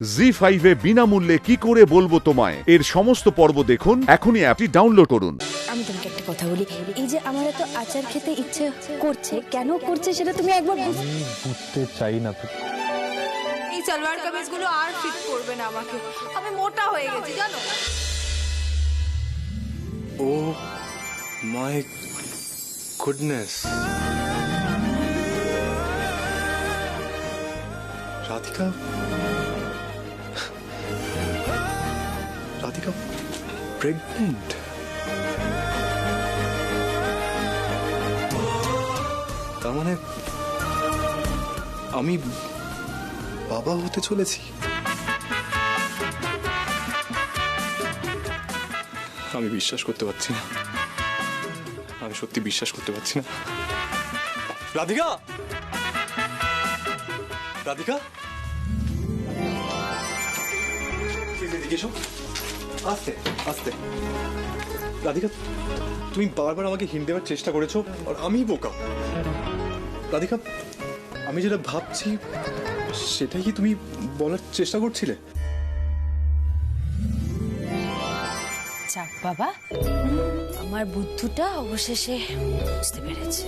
জি5 এ বিনামূল্যে কি করে বলবো তোমায় এর সমস্ত পর্ব দেখুন এখনই অ্যাপটি ডাউনলোড করুন। আমি তোমাকে একটা কথা বলি, এই যে আমার এত আচার খেতে ইচ্ছে করছে, কেন করছে সেটা তুমি একবার বুঝতে চাই না তো। এই সালোয়ার কামিজগুলো আর ফিট করবে না আমাকে, আমি মোটা হয়ে গেছি জানো। Oh my goodness, Radhika Radhika pregnant. তার মানে আমি বাবা হতে চলেছি। আমি বিশ্বাস করতে পারছি না, আমি সত্যি বিশ্বাস করতে পারছি না। রাধিকা, রাধিকা এদিকে এসো, আস্তে আস্তে। রাধিকা, তুমি বারবার আমাকে হিন্ট দেওয়ার চেষ্টা করেছো আর আমি বোকা। রাধিকা, আমি যেটা ভাবছি সেটাই কি তুমি বলার চেষ্টা করছিলে? যাক বাবা, আমার বুদ্ধুটা অবশেষে বুঝতে পেরেছে।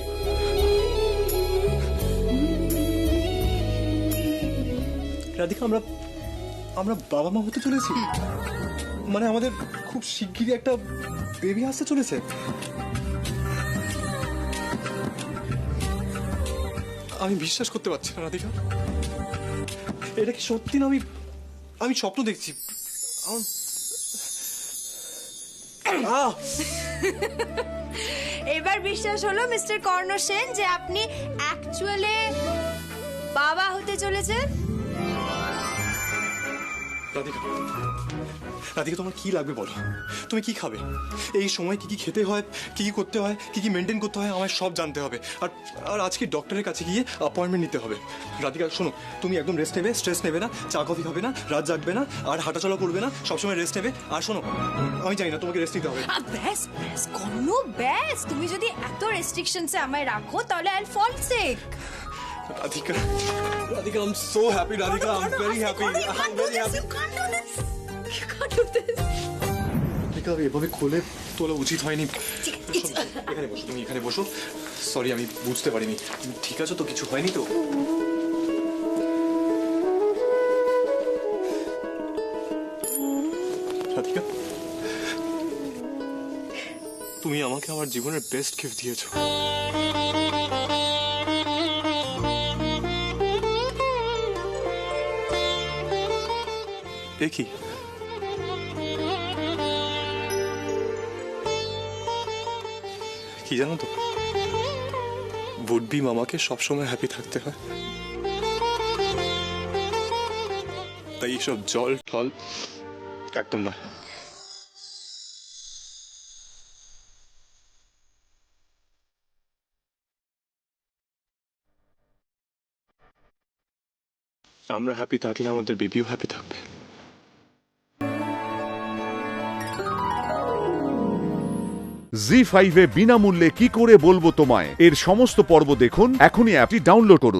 রাধিকা, আমরা বাবা মা হতে চলেছি, মানে আমাদের খুব শিগগিরই একটা বেবি আসতে চলেছে। আমি বিশ্বাস করতে পারছি না রাধিকা, এটা কি সত্যি না? আমি স্বপ্ন দেখছি। এবার বিশ্বাস হলো মিস্টার কর্ণ সেন যে আপনি অ্যাকচুয়ালি বাবা হতে চলেছেন। রাধিকা, রাধিকা, তোমার কি লাগবে বলো? তুমি কি খাবে? এই সময় কি কি খেতে হয়, কি কি করতে হয়, কি কি মেনটেন করতে হয়, আমায় সব জানতে হবে। আর আজকে ডক্টরের কাছে গিয়ে অ্যাপয়েন্টমেন্ট নিতে হবে। রাধিকা শোনো, তুমি একদম রেস্ট নেবে, স্ট্রেস নেবে না, চা কফি খাবে না, রাত জাগবে না, আর হাঁটাচলা করবে না, সবসময় রেস্ট নেবে। আর শোনো, আমি জানি না তোমাকে রেস্ট নিতে হবে। ব্যাস ব্যাস কর্ণ ব্যাস, তুমি যদি এত রেস্ট্রিকশনসে আমায় রাখো তাহলে I will fall sick. Radhika, Radhika, I'm so happy, Radhika, I'm very happy, I'm very happy. Radhika, এভাবে খুলে তোলা উচিত হয়নি। এখানে বসো, তুমি এখানে বসো। সরি, আমি বুঝতে পারিনি। ঠিক আছে তো, কিছু হয়নি তো? রাধিকা, তুমি আমাকে আমার জীবনের বেস্ট গিফট দিয়েছো। এ কি? কি জানো তো, বুডবি মামাকে সবসময় হ্যাপি থাকতে হয়, তাই এইসব জল টল একদম নয়। আমরা হ্যাপি থাকলে আমাদের বেবিও হ্যাপি থাকবে। জি5 এ বিনামূল্যে কি করে বলবো তোমায় এর সমস্ত পর্ব দেখুন এখনই অ্যাপটি ডাউনলোড করুন।